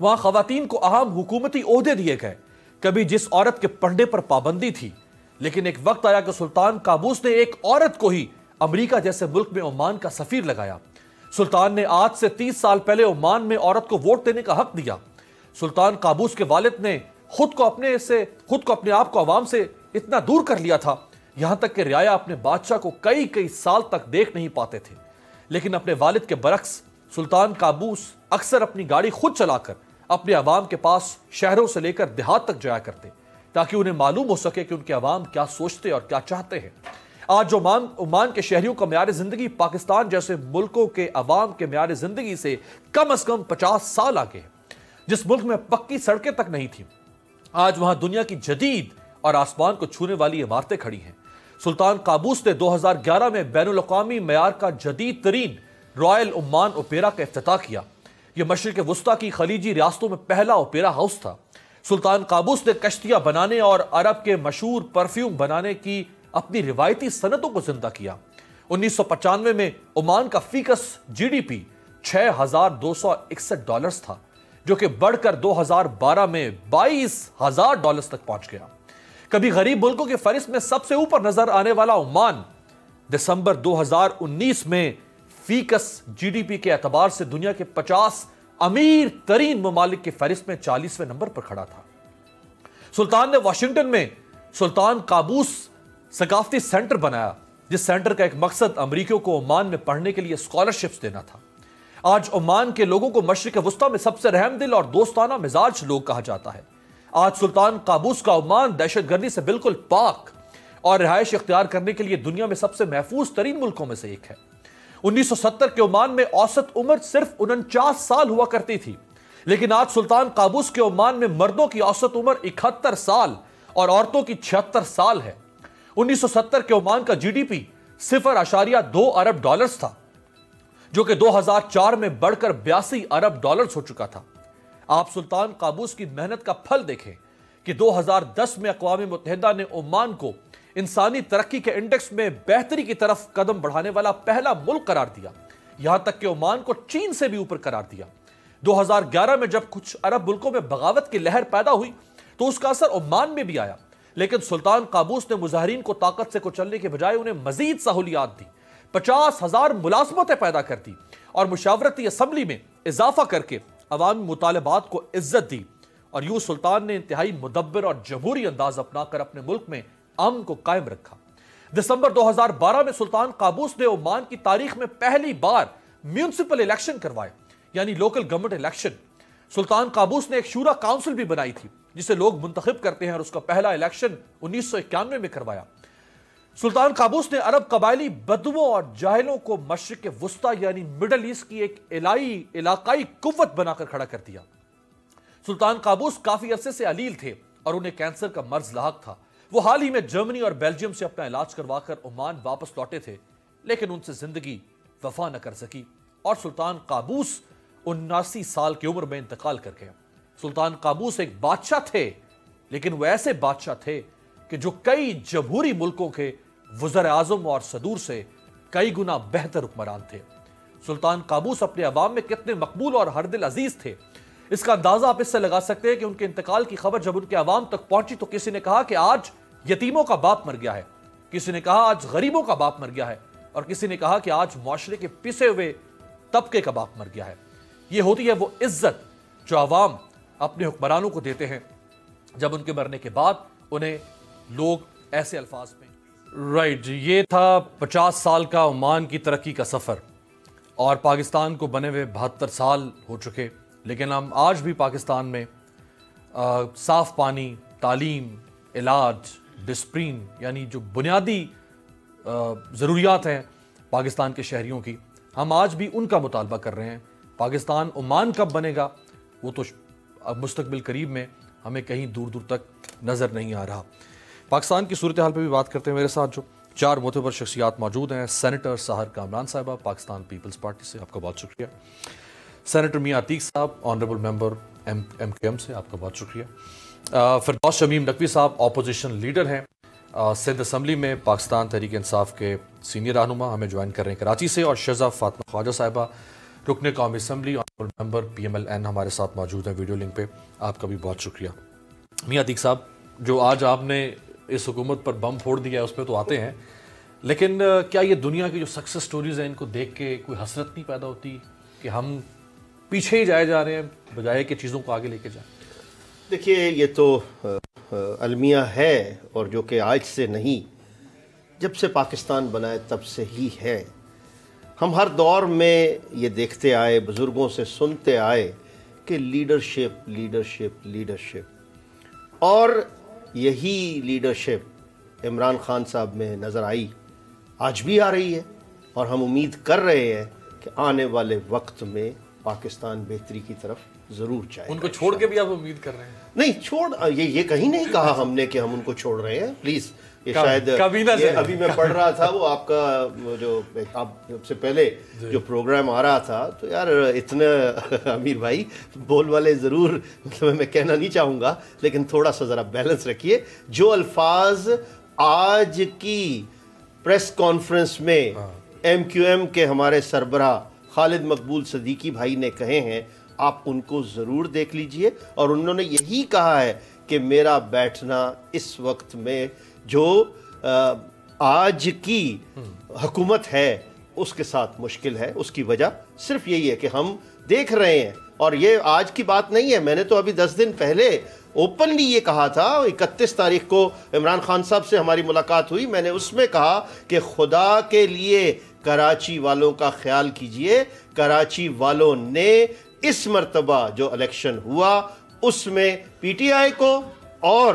وہاں خواتین کو اہم حکومتی عہدے دیے گئے. کبھی جس عورت کے پڑھنے پر پابندی تھی، لیکن ایک وقت آیا کہ سلطان قابوس نے ایک عورت کو ہی امریکہ جیسے ملک میں عمان کا سفیر لگایا. سلطان نے آج سے 30 سال پہلے عمان میں عورت کو ووٹ دینے کا حق دیا. سلطان قابوس کے والد نے خود کو اپنے آپ کو عوام سے اتنا دور کر لیا تھا، یہاں تک کہ رعایا اپنے بادشاہ کو کئی سال تک دیکھ نہیں پاتے تھے. لیکن اپنے والد کے برعکس سلطان قابوس اکثر اپنی گاڑی خود چلا کر اپنے عوام کے پاس شہروں سے لے کر دیہات تک جایا کرتے، تاکہ انہیں معلوم ہو سکے کہ ان کے عوام کیا سوچتے اور کیا چاہتے ہیں. آج عمان کے شہریوں کا معیار زندگی پاکستان جیسے ملکوں کے عوام کے معیار زندگی سے کم از کم 50 سال آگے ہے. جس ملک میں پکی سڑکیں تک نہیں تھیں، آج وہاں دنیا کی جدید اور آسمان کو چھونے والی عمارتیں کھڑی ہیں. سلطان قابوس نے 2011 میں بین الاقوامی معیار کا جدید ترین رائل عمان اوپیرا کا افتتاح کیا. یہ مشرق وسطیٰ کی خلیجی ریاستوں میں پہلا اوپیرا ہاؤس تھا. سلطان قابوس نے کشتیاں بنانے اور عرب کے مشہور پرفیوم بنانے کی اپنی روایتی صنعتوں کو زندہ کیا. 1995 میں عمان کا فیکس جی ڈی پی $6,261 تھا، جو کہ بڑھ کر 2012 میں $22,000 تک پہنچ گیا. کبھی غریب ملکوں کی فہرست میں سب سے اوپر نظر آنے والا عمان دسمبر 2019 میں فیکس جی ڈی پی کے اعتبار سے دنیا کے 50 امیر ترین ممالک کی فہرست میں 40ویں نمبر پر کھڑا تھا. سلطان نے واشنگٹن میں سلطان قابوس ثقافتی سینٹر بنایا، جس سینٹر کا ایک مقصد امریکیوں کو عمان میں پڑھنے کے لیے اسکالرشپس دینا تھا. آج عمان کے لوگوں کو مشرق وسطیٰ میں سب سے رحم دل اور دوستانہ مزاج لوگ کہا جاتا ہے. آج سلطان قابوس کا عمان دہشت گردی سے بالکل پاک اور رہائش اختیار کرنے کے لیے دنیا میں سب سے محفوظ ترین ملکوں میں سے ایک ہے. 1970 کے عمان میں اوسط عمر صرف 49 سال ہوا کرتی تھی، لیکن آج سلطان قابوس کے عمان میں مردوں کی اوسط عمر 71 سال اور عورتوں کی 76 سال ہے. 1970 کے عمان کا جی ڈی پی $0.2 ارب تھا، جو کہ 2004 میں بڑھ کر $82 ارب ہو چکا تھا. آپ سلطان قابوس کی محنت کا پھل دیکھیں کہ 2010 میں اقوام متحدہ نے عمان کو انسانی ترقی کے انڈیکس میں بہتری کی طرف قدم بڑھانے والا پہلا ملک قرار دیا، یہاں تک کہ عمان کو چین سے بھی اوپر قرار دیا. 2011 میں جب کچھ عرب ملکوں میں بغاوت کی لہر پیدا ہوئی تو اس کا اثر عمان میں بھی آیا، لیکن سلطان قابوس نے مظاہرین کو طاقت سے کچلنے کے بجائے انہیں مزید سہولیات دی، 50,000 ملازمتیں پیدا کر دی اور مشاورتی اسمبلی میں اضافہ کر کے عوامی مطالبات کو عزت دی. اور یوں سلطان نے انتہائی مدبر اور جمہوری انداز اپنا کر اپنے ملک میں امن کو قائم رکھا. دسمبر 2012 میں سلطان قابوس نے عمان کی تاریخ میں پہلی بار میونسپل الیکشن کروائے، یعنی لوکل گورنمنٹ الیکشن. سلطان قابوس نے ایک شورا کاؤنسل بھی بنائی تھی جسے لوگ منتخب کرتے ہیں، اور اس کا پہلا الیکشن 1991 میں کروایا. سلطان قابوس نے عرب قبائلی بدووں اور جاہلوں کو مشرق وسطیٰ یعنی مڈل ایسٹ کی ایک علاقائی قوت بنا کر کھڑا کر دیا. سلطان قابوس کافی عرصے سے علیل تھے اور انہیں کینسر کا مرض لاحق تھا. وہ حال ہی میں جرمنی اور بیلجیم سے اپنا علاج کروا کر عمان واپس لوٹے تھے، لیکن ان سے زندگی وفا نہ کر سکی اور سلطان قابوس 79 سال کی عمر میں انتقال کر گئے. سلطان قابوس ایک بادشاہ تھے، لیکن وہ ایسے بادشاہ تھے کہ جو کئی جمہوری ملکوں کے وزراء اعظم اور صدور سے کئی گنا بہتر حکمران تھے. سلطان قابوس اپنے عوام میں کتنے مقبول اور ہر دل عزیز تھے، اس کا اندازہ آپ اس سے لگا سکتے ہیں کہ ان کے انتقال کی خبر جب ان کے عوام تک پہنچی تو کسی نے کہا کہ آج یتیموں کا باپ مر گیا ہے، کسی نے کہا آج غریبوں کا باپ مر گیا ہے، اور کسی نے کہا کہ آج معاشرے کے پسے ہوئے طبقے کا باپ مر گیا ہے. یہ ہوتی ہے وہ عزت جو عوام اپنے حکمرانوں کو دیتے ہیں جب ان کے مرنے کے بعد انہیں لوگ ایسے الفاظ میں جی. یہ تھا 50 سال کا عمان کی ترقی کا سفر، اور پاکستان کو بنے ہوئے 72 سال ہو چکے، لیکن ہم آج بھی پاکستان میں صاف پانی، تعلیم، علاج، ڈسپلن یعنی جو بنیادی ضروریات ہیں پاکستان کے شہریوں کی، ہم آج بھی ان کا مطالبہ کر رہے ہیں. پاکستان عمان کب بنے گا وہ تو مستقبل قریب میں ہمیں کہیں دور دور تک نظر نہیں آ رہا. پاکستان کی صورتحال پہ بھی بات کرتے ہیں. میرے ساتھ جو 4 معتبر شخصیات موجود ہیں. سینیٹر سحر کامران صاحبہ پاکستان پیپلز پارٹی سے، آپ کا بہت شکریہ. سینیٹر میاں عتیق صاحب آنریبل ممبر ایم کے ایم سے، آپ کا بہت شکریہ. فردوس شمیم نقوی صاحب اپوزیشن لیڈر ہیں سندھ اسمبلی میں، پاکستان تحریک انصاف کے سینئر رہنما، ہمیں جوائن کر رہے ہیں کراچی سے. اور شہزاد فاطمہ خواجہ صاحبہ رکن قومی اسمبلی آنریبل ممبر PMLN ہمارے ساتھ موجود ہیں ویڈیو لنک پہ. آپ کا بھی بہت شکریہ. میاں عتیق صاحب، جو آج آپ نے اس حکومت پر بم پھوڑ دیا ہے اس پہ تو آتے ہیں، لیکن کیا یہ دنیا کی جو سکسیس سٹوریز ہیں ان کو دیکھ کے کوئی حسرت نہیں پیدا ہوتی کہ ہم پیچھے ہی جا رہے ہیں بجائے کہ چیزوں کو آگے لے کے جائیں؟ دیکھیے، یہ تو المیہ ہے، اور جو کہ آج سے نہیں، جب سے پاکستان بنا ہے تب سے ہی ہے. ہم ہر دور میں یہ دیکھتے آئے، بزرگوں سے سنتے آئے کہ لیڈرشپ لیڈرشپ لیڈرشپ، اور یہی لیڈرشپ عمران خان صاحب میں نظر آئی، آج بھی آ رہی ہے، اور ہم امید کر رہے ہیں کہ آنے والے وقت میں پاکستان بہتری کی طرف ضرور جائے. ان کو چھوڑ کے بھی آپ امید کر رہے ہیں؟ نہیں چھوڑ، یہ کہیں نہیں کہا ہم نے کہ ہم ان کو چھوڑ رہے ہیں، پلیز. یہ شاید ابھی میں پڑھ رہا تھا وہ آپ کا جو آپ سے پہلے جو پروگرام آ رہا تھا، تو یار اتنا امیر بھائی بول والے ضرور، مطلب میں کہنا نہیں چاہوں گا، لیکن تھوڑا سا ذرا بیلنس رکھیے. جو الفاظ آج کی پریس کانفرنس میں MQM کے ہمارے سربراہ خالد مقبول صدیقی بھائی نے کہے ہیں، آپ ان کو ضرور دیکھ لیجئے. اور انہوں نے یہی کہا ہے کہ میرا بیٹھنا اس وقت میں جو آج کی حکومت ہے اس کے ساتھ مشکل ہے. اس کی وجہ صرف یہی ہے کہ ہم دیکھ رہے ہیں، اور یہ آج کی بات نہیں ہے. میں نے تو ابھی 10 دن پہلے اوپنلی یہ کہا تھا، 31 تاریخ کو عمران خان صاحب سے ہماری ملاقات ہوئی، میں نے اس میں کہا کہ خدا کے لیے کراچی والوں کا خیال کیجئے. کراچی والوں نے اس مرتبہ جو الیکشن ہوا اس میں PTI کو اور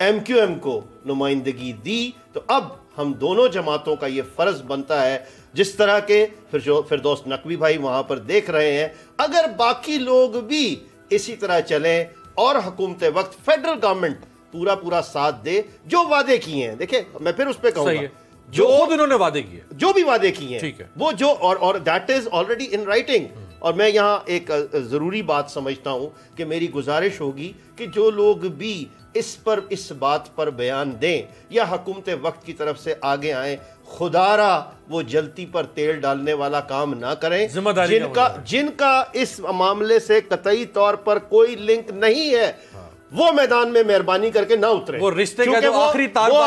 MQM کو نمائندگی دی، تو اب ہم دونوں جماعتوں کا یہ فرض بنتا ہے، جس طرح کے فردوس نقوی بھائی وہاں پر دیکھ رہے ہیں، اگر باقی لوگ بھی اسی طرح چلیں اور حکومت وقت فیڈرل گورنمنٹ پورا ساتھ دے جو وعدے کیے ہیں. دیکھیں میں پھر اس پہ کہوں گا، جو خود انہوں نے وعدے کیے، جو بھی وعدے کیے ہیں وہ جو اور that is already in writing. اور میں یہاں ایک ضروری بات سمجھتا ہوں کہ میری گزارش ہوگی کہ جو لوگ بھی اس بات پر بیان دیں یا حکومت وقت کی طرف سے آگے آئیں، خدارا وہ جلتی پر تیل ڈالنے والا کام نہ کریں. جن کا اس معاملے سے قطعی طور پر کوئی لنک نہیں ہے، وہ میدان میں مہربانی کر کے نہ اترے. وہ رشتے کا جو آخری تار وہ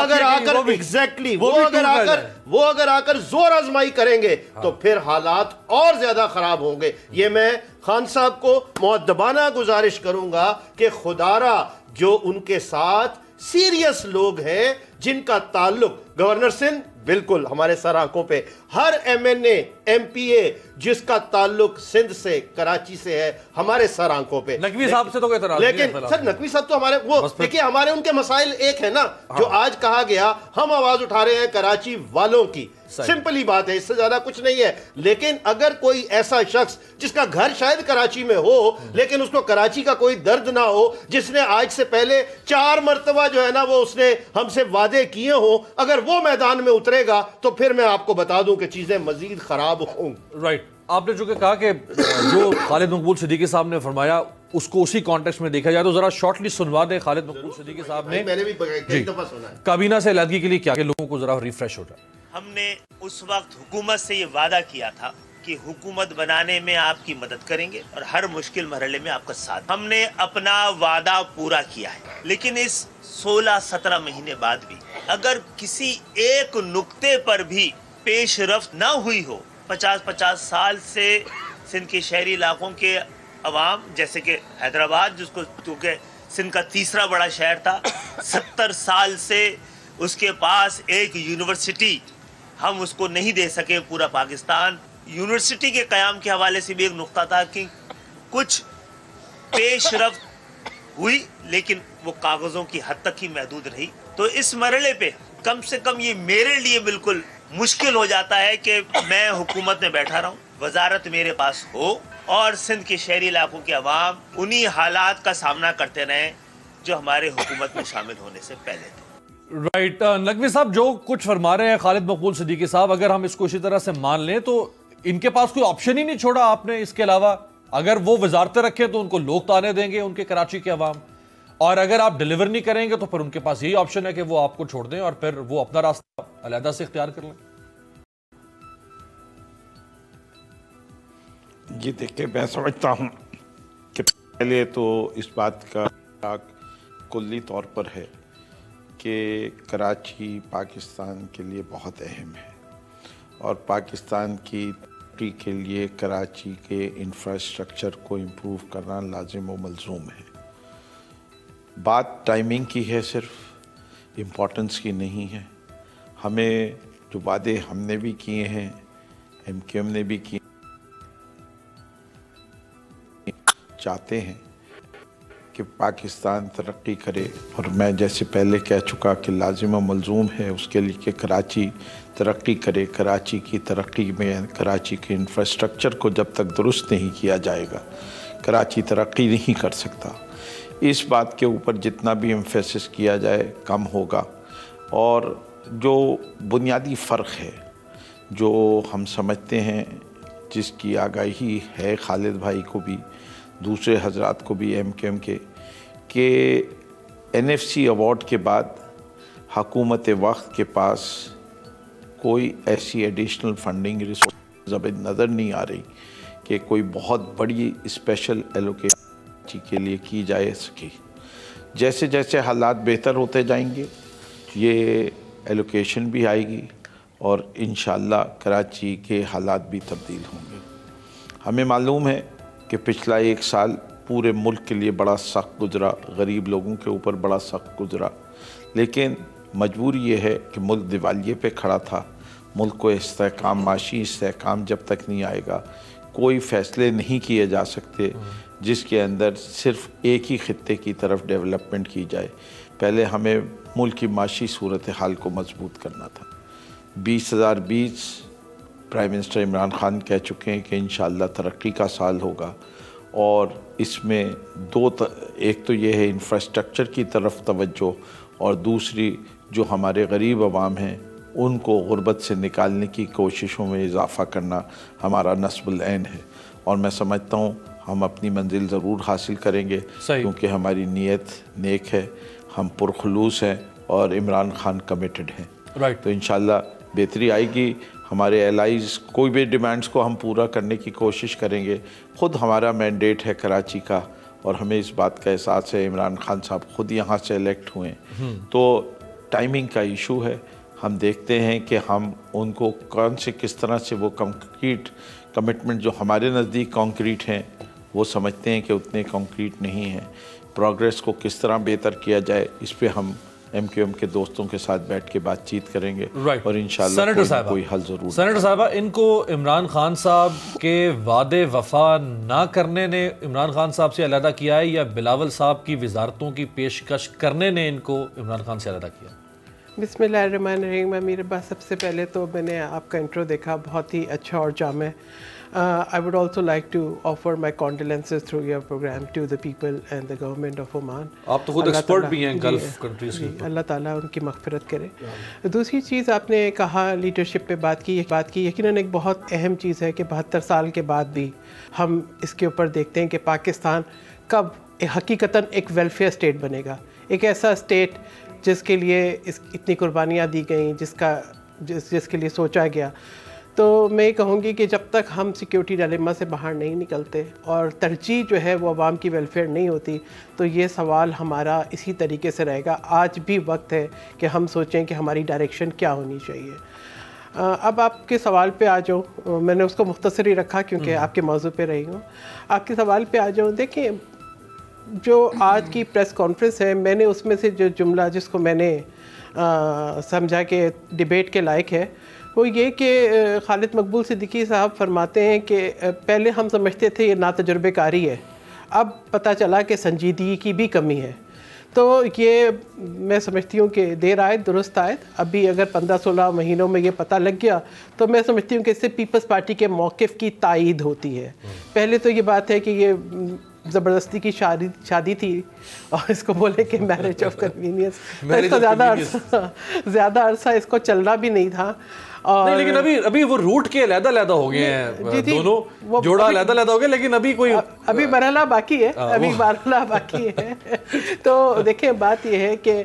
اگر آ کر زور آزمائی کریں گے تو پھر حالات اور زیادہ خراب ہوں گے. یہ میں خان صاحب کو مؤدبانہ گزارش کروں گا کہ خدارا جو ان کے ساتھ سیریس لوگ ہیں، جن کا تعلق گورنر سندھ بالکل ہمارے سر آنکھوں پہ، ہر MNA MPA جس کا تعلق سندھ سے کراچی سے ہے ہمارے سر آنکھوں پہ. نقوی صاحب سے تو کوئی اعتراض نہیں، لیکن سر نقوی صاحب تو ہمارے وہ دیکھیے ہمارے ان کے مسائل ایک ہے نا، جو آج کہا گیا ہم آواز اٹھا رہے ہیں کراچی والوں کی. سمپلی بات ہے، اس سے زیادہ کچھ نہیں ہے. لیکن اگر کوئی ایسا شخص جس کا گھر شاید کراچی میں ہو لیکن اس کو کراچی کا کوئی درد نہ ہو، جس نے آج سے پہلے 4 مرتبہ جو ہے نا وہ اس نے ہم سے وعدے کیے ہوں، اگر وہ میدان میں اترے گا تو پھر میں آپ کو بتا دوں کہ چیزیں مزید خراب ہوں. رائٹ. آپ نے جو کہ کہا کہ جو خالد مقبول صدیقی صاحب نے فرمایا اس کو اسی کانٹیکسٹ میں دیکھا جائے تو ذرا شارٹلی سنوا دیں. خالد مقبول صدیقی صاحب نے میں نے بھی کئی دفعہ سنا ہے کابینہ سے علیحدگی کے لیے کیا کہ لوگوں کو ذرا ریفریش ہو جائے. ہم نے اس وقت حکومت سے یہ وعدہ کیا تھا کہ حکومت بنانے میں آپ کی مدد کریں گے اور ہر مشکل مرحلے میں آپ کا ساتھ. ہم نے اپنا وعدہ پورا کیا ہے، لیکن اس 16-17 مہینے بعد بھی اگر کسی ایک نقطے پر بھی پیش رفت نہ ہوئی ہو، 50 سال سے سندھ کے شہری علاقوں کے عوام، جیسے کہ حیدرآباد جس کو چونکہ سندھ کا تیسرا بڑا شہر تھا، 70 سال سے اس کے پاس ایک یونیورسٹی ہم اس کو نہیں دے سکے. پورا پاکستان یونیورسٹی کے قیام کے حوالے سے بھی ایک نقطہ تھا کہ کچھ پیش رفت ہوئی لیکن وہ کاغذوں کی حد تک ہی محدود رہی. تو اس مرحلے پہ کم سے کم یہ میرے لیے بالکل مشکل ہو جاتا ہے کہ میں حکومت میں بیٹھا رہا ہوں، وزارت میرے پاس ہو اور سندھ کے شہری علاقوں کے عوام انہی حالات کا سامنا کرتے رہیں جو ہمارے حکومت میں شامل ہونے سے پہلے تھے. رائٹ. نقوی صاحب جو کچھ فرما رہے ہیں خالد مقبول صدیقی صاحب، اگر ہم اس کو اسی طرح سے مان لیں تو ان کے پاس کوئی آپشن ہی نہیں چھوڑا آپ نے اس کے علاوہ. اگر وہ وزارتیں رکھیں تو ان کو لوگ تانے دیں گے ان کے کراچی کے عوام، اور اگر آپ ڈیلیور نہیں کریں گے تو پھر ان کے پاس یہی آپشن ہے کہ وہ آپ کو چھوڑ دیں اور پھر وہ اپنا راستہ علیحدہ سے اختیار کر لیں. یہ دیکھیں میں سمجھتا ہوں کہ پہلے تو اس بات کا کلی طور پر ہے کہ کراچی پاکستان کے لیے بہت اہم ہے اور پاکستان کی ترقی کے لیے کراچی کے انفراسٹرکچر کو امپروو کرنا لازم و ملزوم ہے. بات ٹائمنگ کی ہے، صرف امپورٹنس کی نہیں ہے. ہمیں جو وعدے ہم نے بھی کیے ہیں، MQM نے بھی کیے، چاہتے ہیں کہ پاکستان ترقی کرے، اور میں جیسے پہلے کہہ چکا کہ لازم و ملزوم ہے اس کے لیے کہ کراچی ترقی کرے. کراچی کی ترقی میں کراچی کے انفراسٹرکچر کو جب تک درست نہیں کیا جائے گا کراچی ترقی نہیں کر سکتا. اس بات کے اوپر جتنا بھی ایمفیسس کیا جائے کم ہوگا. اور جو بنیادی فرق ہے جو ہم سمجھتے ہیں، جس کی آگاہی ہے خالد بھائی کو بھی دوسرے حضرات کو بھی MQM کے، کہ NFC ایوارڈ کے بعد حکومت وقت کے پاس کوئی ایسی ایڈیشنل فنڈنگ ریسورس اب نظر نہیں آ رہی کہ کوئی بہت بڑی اسپیشل ایلوکیشن کے لیے کی جائے سکے. جیسے جیسے حالات بہتر ہوتے جائیں گے یہ ایلوکیشن بھی آئے گی اور انشاءاللہ کراچی کے حالات بھی تبدیل ہوں گے. ہمیں معلوم ہے کہ پچھلا ایک سال پورے ملک کے لیے بڑا سخت گزرا، غریب لوگوں کے اوپر بڑا سخت گزرا، لیکن مجبوری یہ ہے کہ ملک دیوالیے پہ کھڑا تھا. ملک کو استحکام، معاشی استحکام جب تک نہیں آئے گا کوئی فیصلے نہیں کیے جا سکتے جس کے اندر صرف ایک ہی خطے کی طرف ڈیولپمنٹ کی جائے. پہلے ہمیں ملک کی معاشی صورتحال کو مضبوط کرنا تھا. 2020 پرائم منسٹر عمران خان کہہ چکے ہیں کہ انشاءاللہ ترقی کا سال ہوگا، اور اس میں ایک تو یہ ہے انفراسٹرکچر کی طرف توجہ، اور دوسری جو ہمارے غریب عوام ہیں ان کو غربت سے نکالنے کی کوششوں میں اضافہ کرنا ہمارا نصب العین ہے. اور میں سمجھتا ہوں ہم اپنی منزل ضرور حاصل کریں گے کیونکہ ہماری نیت نیک ہے، ہم پرخلوص ہیں اور عمران خان کمیٹڈ ہیں. تو انشاءاللہ بہتری آئے گی. ہمارے الائز کوئی بھی ڈیمانڈز کو ہم پورا کرنے کی کوشش کریں گے. خود ہمارا مینڈیٹ ہے کراچی کا اور ہمیں اس بات کا احساس ہے. عمران خان صاحب خود یہاں سے الیکٹ ہوئے ہیں، تو ٹائمنگ کا ایشو ہے. ہم دیکھتے ہیں کہ ہم ان کو کس طرح سے وہ کنکریٹ کمٹمنٹ جو ہمارے نزدیک کانکریٹ ہیں وہ سمجھتے ہیں کہ اتنے کانکریٹ نہیں ہیں. پروگریس کو کس طرح بہتر کیا جائے اس پہ ہم MQM کے دوستوں کے ساتھ بیٹھ کے بات چیت کریں گے اور انشاءاللہ کوئی حل ضرور. سینیٹر صاحبہ، ان کو عمران خان صاحب کے وعدے وفا نہ کرنے نے عمران خان صاحب سے علیحدہ کیا ہے یا بلاول صاحب کی وزارتوں کی پیشکش کرنے نے ان کو عمران خان سے علیحدہ کیا؟ بسم اللہ الرحمن الرحیم. امیر عباس، سب سے پہلے تو میں نے آپ کا انٹرو دیکھا، بہت ہی اچھا اور جامع. I would also like to offer my condolences through your program to the people and the government of Oman. آپ تو خود ایکسپرٹ بھی ہیں گلف کنٹریز کی. اللہ تعالیٰ ان کی مغفرت کرے. دوسری چیز آپ نے کہا لیڈرشپ پہ بات کی یقیناً ایک بہت اہم چیز ہے کہ 72 سال کے بعد بھی ہم اس کے اوپر دیکھتے ہیں کہ پاکستان کب حقیقتاً ایک ویلفیئر اسٹیٹ بنے گا، ایک ایسا اسٹیٹ جس کے لیے اتنی قربانیاں دی گئیں، جس کے لیے سوچا گیا. تو میں یہ کہوں گی کہ جب تک ہم سیکیورٹی ڈائلیما سے باہر نہیں نکلتے اور ترجیح جو ہے وہ عوام کی ویلفیئر نہیں ہوتی تو یہ سوال ہمارا اسی طریقے سے رہے گا. آج بھی وقت ہے کہ ہم سوچیں کہ ہماری ڈائریکشن کیا ہونی چاہیے. اب آپ کے سوال پہ آ جاؤں، میں نے اس کو مختصر ہی رکھا کیونکہ آپ کے موضوع پہ رہی ہوں. آپ کے سوال پہ آ جاؤں، دیکھیں جو آج کی پریس کانفرنس ہے، میں نے اس میں سے جو جملہ جس کو میں نے سمجھا کہ ڈیبیٹ کے لائق ہے وہ یہ کہ خالد مقبول صدیقی صاحب فرماتے ہیں کہ پہلے ہم سمجھتے تھے یہ ناتجربہ کاری ہے، اب پتہ چلا کہ سنجیدگی کی بھی کمی ہے. تو یہ میں سمجھتی ہوں کہ دیر آئے درست آئے. ابھی اگر 15-16 مہینوں میں یہ پتہ لگ گیا تو میں سمجھتی ہوں کہ اس سے پیپلز پارٹی کے موقف کی تائید ہوتی ہے. پہلے تو یہ بات ہے کہ یہ زبردستی کی شادی تھی اور اس کو بولے کہ میرج آف کنوینئنس، اس کو زیادہ عرصہ اس کو چلنا بھی نہیں تھا. نہیں، لیکن ابھی وہ روٹ کے علیحدہ ہو گئے ہیں، دونوں جوڑا علیحدہ ہو گئے، لیکن ابھی مرحلہ باقی ہے. تو دیکھیں بات یہ ہے کہ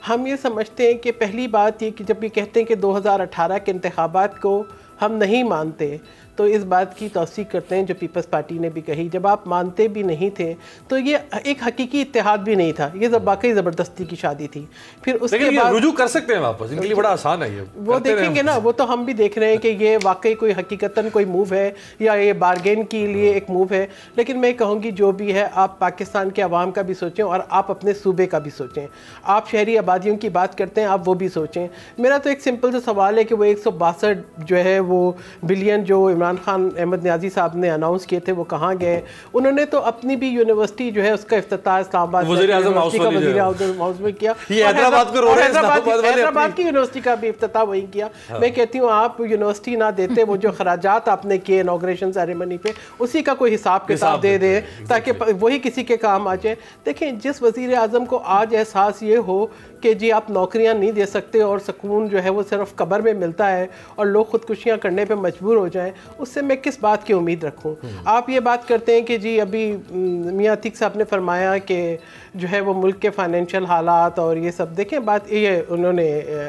ہم یہ سمجھتے ہیں کہ پہلی بات یہ کہ جب یہ کہتے ہیں کہ 2018 کے انتخابات کو ہم نہیں مانتے تو اس بات کی توثیق کرتے ہیں جو پیپلز پارٹی نے بھی کہی، جب آپ مانتے بھی نہیں تھے تو یہ ایک حقیقی اتحاد بھی نہیں تھا، یہ واقعی زبردستی کی شادی تھی. پھر اس کے بعد رجوع کر سکتے ہیں واپس، ان کے لیے بڑا آسان ہے یہ، وہ دیکھیں گے نا، وہ تو ہم بھی دیکھ رہے ہیں کہ یہ واقعی کوئی حقیقتاً کوئی موو ہے یا یہ بارگین کے لیے ایک موو ہے. لیکن میں کہوں گی جو بھی ہے آپ پاکستان کے عوام کا بھی سوچیں اور آپ اپنے صوبے کا بھی سوچیں. آپ شہری آبادیوں کی بات کرتے ہیں، آپ وہ بھی سوچیں. میرا تو ایک سمپل سا سوال ہے کہ وہ 162 جو ہے وہ بلین جو عمران خان احمد نیازی صاحب نے اناؤنس کیے تھے وہ کہاں گئے؟ انہوں نے تو اپنی بھی یونیورسٹی جو ہے اس کا افتتاح اسلام آباد وزیر اعظم ہاؤس میں کیا، حیدرآباد کی یونیورسٹی کا بھی افتتاح وہی کیا. میں کہتی ہوں آپ یونیورسٹی نہ دیتے، وہ جو اخراجات آپ نے کیے انوگریشن سیریمنی پہ اسی کا کوئی حساب کتاب دے دیں تاکہ وہی کسی کے کام آ جائے. دیکھیں جس وزیر اعظم کو آج احساس یہ ہو کہ جی آپ نوکریاں نہیں دے سکتے اور سکون جو ہے وہ صرف قبر میں ملتا ہے اور لوگ خودکشیاں کرنے پہ مجبور ہو جائیں، اس سے میں کس بات کی امید رکھوں؟ آپ یہ بات کرتے ہیں کہ جی ابھی میاں عتیق صاحب نے فرمایا کہ جو ہے وہ ملک کے فائنینشیل حالات اور یہ سب، دیکھیں بات یہ انہوں نے